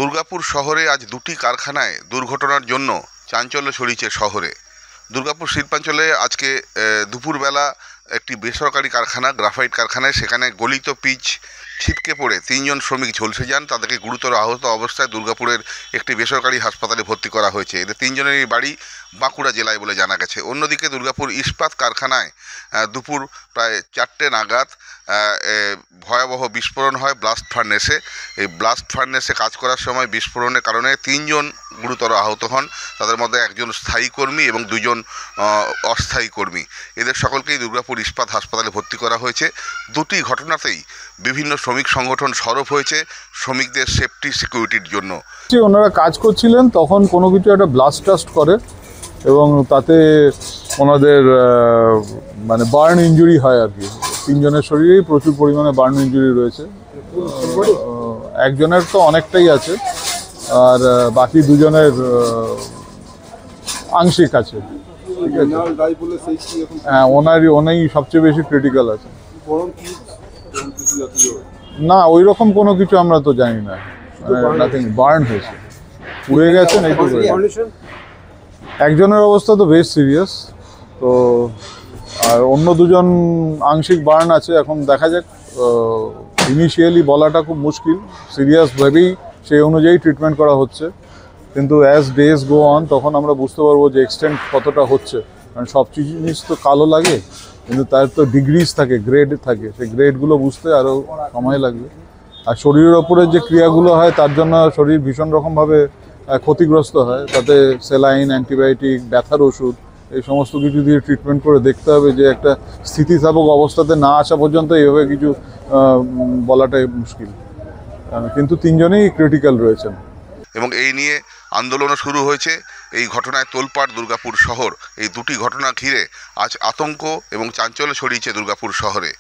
দুর্গাপুর শহরে আজ দুটি কারখানায় দুর্ঘটনার জন্য চাঞ্চল্য ছড়িয়েছে শহরে। দুর্গাপুর শিল্পাঞ্চলে আজকে দুপুরবেলা একটি বেসরকারি কারখানা, গ্রাফাইট কারখানায়, সেখানে গলিত পিচ ছিটকে পড়ে তিনজন শ্রমিক ঝলসে যান। তাদেরকে গুরুতর আহত অবস্থায় দুর্গাপুরের একটি বেসরকারি হাসপাতালে ভর্তি করা হয়েছে। এদের তিনজনেরই বাড়ি বাঁকুড়া জেলায় বলে জানা গেছে। অন্যদিকে দুর্গাপুর ইস্পাত কারখানায় দুপুর প্রায় 4টে নাগাদ ভয়াবহ বিস্ফোরণ হয় ব্লাস্ট ফার্নেসে। এই ব্লাস্ট ফার্নেসে কাজ করার সময় বিস্ফোরণের কারণে তিনজন গুরুতর আহত হন। তাদের মধ্যে একজন স্থায়ী কর্মী এবং দুজন অস্থায়ী কর্মী। এদের সকলকেই দুর্গাপুর ইস্পাত হাসপাতালে ভর্তি করা হয়েছে। দুটি ঘটনাতেই বিভিন্ন শ্রমিক সংগঠন সরব হয়েছে শ্রমিকদের সেফটি সিকিউরিটির জন্য। ওনারা কাজ করছিলেন, তখন কোনো কিছু একটা ব্লাস্ট টাস্ট করে এবং তাতে ওনাদের মানে বার্ন ইঞ্জুরি হয় আর কি। তিনজনের শরীরেই প্রচুর পরিমাণে বার্ন ইঞ্জুরি রয়েছে। একজনের তো অনেকটাই আছে, আর বাকি দুজনের আংশিক আছে। ঠিক আছে, হ্যাঁ, ওনারই সবচেয়ে বেশি ক্রিটিক্যাল আছে। না, ওই রকম কোনো কিছু আমরা তো জানি না। নাথিং, বার্ন হয়েছে, পুড়ে গেছেন এইটুকু। একজনের অবস্থা তো বেশ সিরিয়াস, তো আর অন্য দুজন আংশিক বার্ন আছে। এখন দেখা যাক, ইনিশিয়ালি বলাটা খুব মুশকিল। সিরিয়াস ভেবেই সেই অনুযায়ী ট্রিটমেন্ট করা হচ্ছে, কিন্তু অ্যাজ ডেজ গো অন তখন আমরা বুঝতে পারবো যে এক্সটেন্ট কতটা হচ্ছে। কারণ সব জিনিস তো কালো লাগে, কিন্তু তার তো ডিগ্রিজ থাকে, গ্রেড থাকে। সেই গ্রেডগুলো বুঝতে আরও সময় লাগবে। আর শরীরের ওপরে যে ক্রিয়াগুলো হয় তার জন্য শরীর ভীষণ রকমভাবে ক্ষতিগ্রস্ত হয়। তাতে স্যালাইন, অ্যান্টিবায়োটিক, ব্যথার ওষুধ, এই সমস্ত কিছু দিয়ে ট্রিটমেন্ট করে দেখতে হবে যে একটা স্থিতিস্থাপক অবস্থাতে না আসা পর্যন্ত এইভাবে কিছু বলাটাই মুশকিল। কিন্তু তিনজনেই ক্রিটিক্যাল রয়েছেন এবং এই নিয়ে আন্দোলনও শুরু হয়েছে। এই ঘটনায় তোলপাড় দুর্গাপুর শহর। এই দুটি ঘটনা ঘিরে আজ আতঙ্ক এবং চাঞ্চল্য ছড়িয়েছে দুর্গাপুর শহরে।